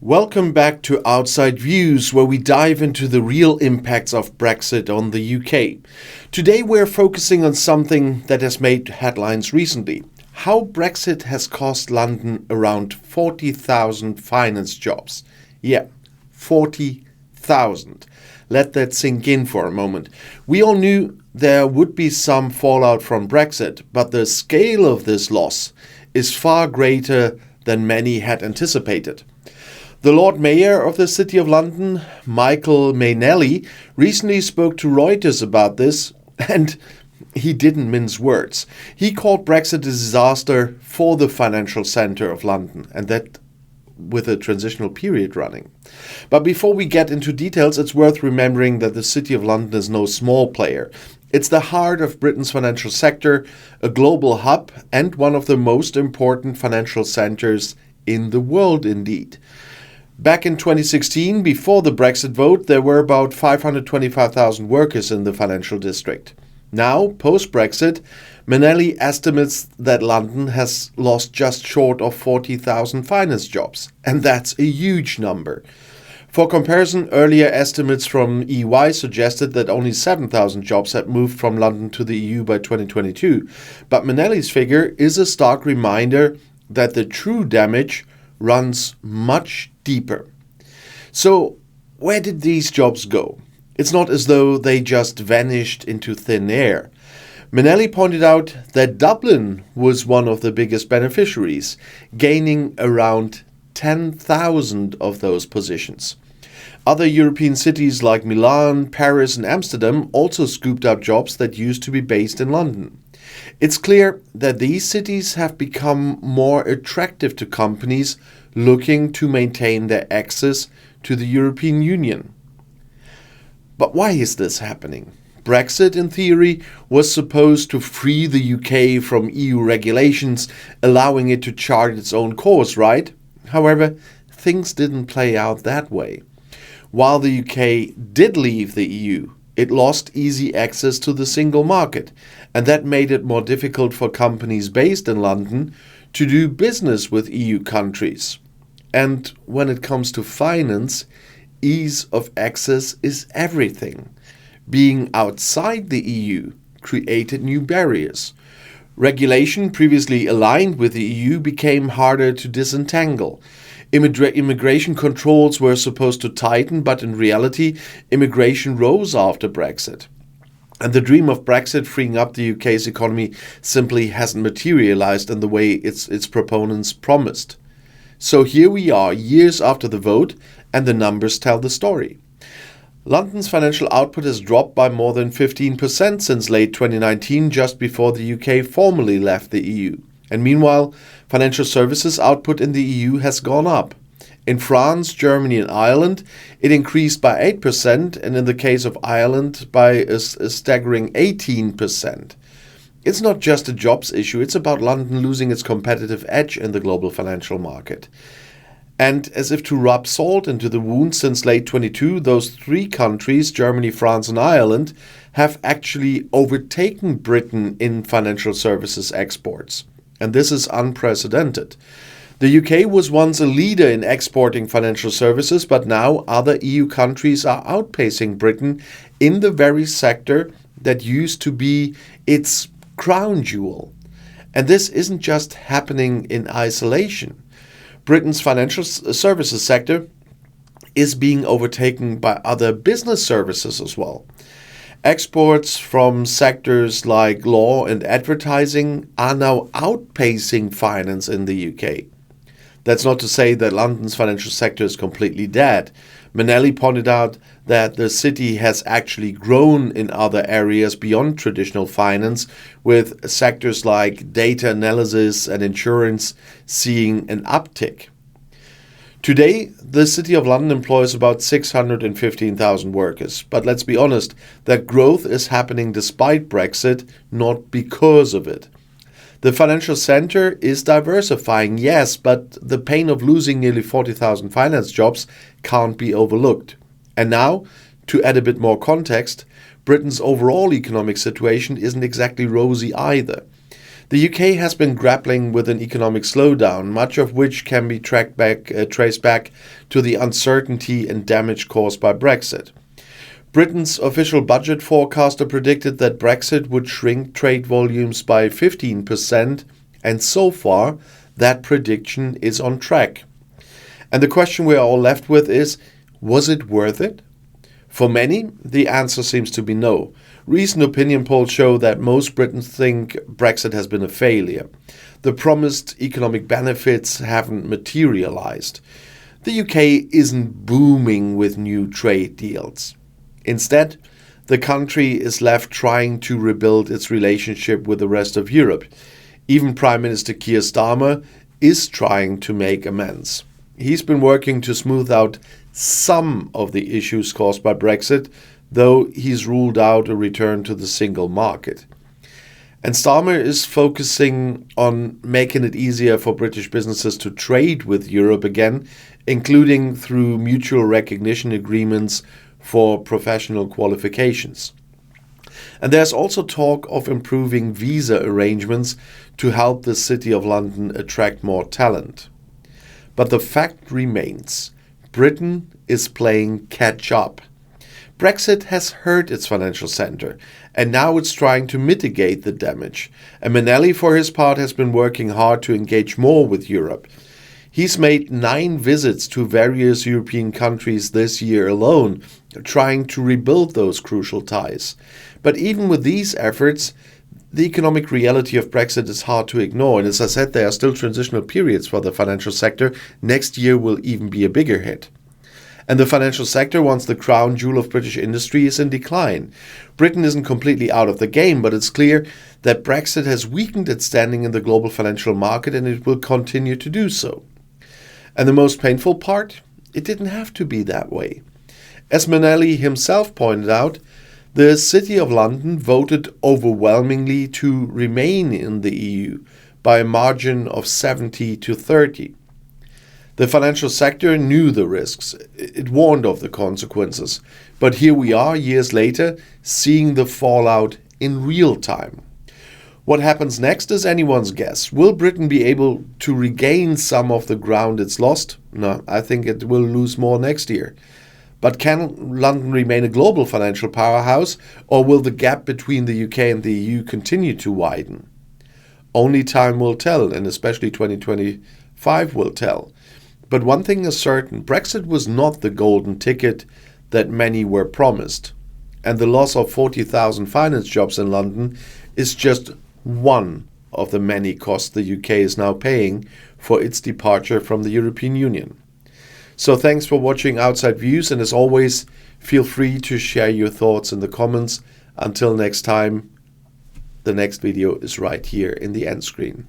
Welcome back to Outside Views, where we dive into the real impacts of Brexit on the UK. Today we're focusing on something that has made headlines recently: how Brexit has cost London around 40,000 finance jobs. Yeah, 40,000. Let that sink in for a moment. We all knew there would be some fallout from Brexit, but the scale of this loss is far greater than many had anticipated. The Lord Mayor of the City of London, Michael Mainelli, recently spoke to Reuters about this, and he didn't mince words. He called Brexit a disaster for the financial centre of London, and that with a transitional period running. But before we get into details, it's worth remembering that the City of London is no small player. It's the heart of Britain's financial sector, a global hub, and one of the most important financial centres in the world indeed. Back in 2016, before the Brexit vote, there were about 525,000 workers in the financial district. Now, post-Brexit, Mainelli estimates that London has lost just short of 40,000 finance jobs, and that's a huge number. For comparison, earlier estimates from EY suggested that only 7,000 jobs had moved from London to the EU by 2022, but Mainelli's figure is a stark reminder that the true damage runs much deeper. So, where did these jobs go? It's not as though they just vanished into thin air. Mainelli pointed out that Dublin was one of the biggest beneficiaries, gaining around 10,000 of those positions. Other European cities like Milan, Paris, and Amsterdam also scooped up jobs that used to be based in London. It's clear that these cities have become more attractive to companies looking to maintain their access to the European Union. But why is this happening? Brexit, in theory, was supposed to free the UK from EU regulations, allowing it to chart its own course, right? However, things didn't play out that way. While the UK did leave the EU, it lost easy access to the single market, and that made it more difficult for companies based in London to do business with EU countries. And when it comes to finance, ease of access is everything. Being outside the EU created new barriers. Regulation previously aligned with the EU became harder to disentangle. Immigration controls were supposed to tighten, but in reality, immigration rose after Brexit. And the dream of Brexit freeing up the UK's economy simply hasn't materialized in the way its proponents promised. So here we are, years after the vote, and the numbers tell the story. London's financial output has dropped by more than 15% since late 2019, just before the UK formally left the EU. And meanwhile, financial services output in the EU has gone up. In France, Germany, and Ireland, it increased by 8%, and in the case of Ireland, by a staggering 18%. It's not just a jobs issue, it's about London losing its competitive edge in the global financial market. And as if to rub salt into the wound, since late 22, those three countries, Germany, France, and Ireland, have actually overtaken Britain in financial services exports. And this is unprecedented. The UK was once a leader in exporting financial services, but now other EU countries are outpacing Britain in the very sector that used to be its crown jewel. And this isn't just happening in isolation. Britain's financial services sector is being overtaken by other business services as well. Exports from sectors like law and advertising are now outpacing finance in the UK. That's not to say that London's financial sector is completely dead. Mainelli pointed out that the city has actually grown in other areas beyond traditional finance, with sectors like data analysis and insurance seeing an uptick. Today, the City of London employs about 615,000 workers. But let's be honest, that growth is happening despite Brexit, not because of it. The financial centre is diversifying, yes, but the pain of losing nearly 40,000 finance jobs can't be overlooked. And now, to add a bit more context, Britain's overall economic situation isn't exactly rosy either. The UK has been grappling with an economic slowdown, much of which can be traced back to the uncertainty and damage caused by Brexit. Britain's official budget forecaster predicted that Brexit would shrink trade volumes by 15%, and so far, that prediction is on track. And the question we are all left with is, was it worth it? For many, the answer seems to be no. Recent opinion polls show that most Britons think Brexit has been a failure. The promised economic benefits haven't materialized. The UK isn't booming with new trade deals. Instead, the country is left trying to rebuild its relationship with the rest of Europe. Even Prime Minister Keir Starmer is trying to make amends. He's been working to smooth out some of the issues caused by Brexit, though he's ruled out a return to the single market. And Starmer is focusing on making it easier for British businesses to trade with Europe again, including through mutual recognition agreements for professional qualifications. And there's also talk of improving visa arrangements to help the City of London attract more talent. But the fact remains, Britain is playing catch up. Brexit has hurt its financial centre, and now it's trying to mitigate the damage. And Manelli, for his part, has been working hard to engage more with Europe. He's made 9 visits to various European countries this year alone, trying to rebuild those crucial ties. But even with these efforts, the economic reality of Brexit is hard to ignore. And as I said, there are still transitional periods for the financial sector. Next year will even be a bigger hit. And the financial sector, once the crown jewel of British industry, is in decline. Britain isn't completely out of the game, but it's clear that Brexit has weakened its standing in the global financial market, and it will continue to do so. And the most painful part? It didn't have to be that way. As Manelli himself pointed out, the City of London voted overwhelmingly to remain in the EU by a margin of 70 to 30. The financial sector knew the risks. It warned of the consequences. But here we are, years later, seeing the fallout in real time. What happens next is anyone's guess. Will Britain be able to regain some of the ground it's lost? No, I think it will lose more next year. But can London remain a global financial powerhouse, or will the gap between the UK and the EU continue to widen? Only time will tell, and especially 2025 will tell. But one thing is certain, Brexit was not the golden ticket that many were promised. And the loss of 40,000 finance jobs in London is just one of the many costs the UK is now paying for its departure from the European Union. So thanks for watching Outside Views, and as always, feel free to share your thoughts in the comments. Until next time, the next video is right here in the end screen.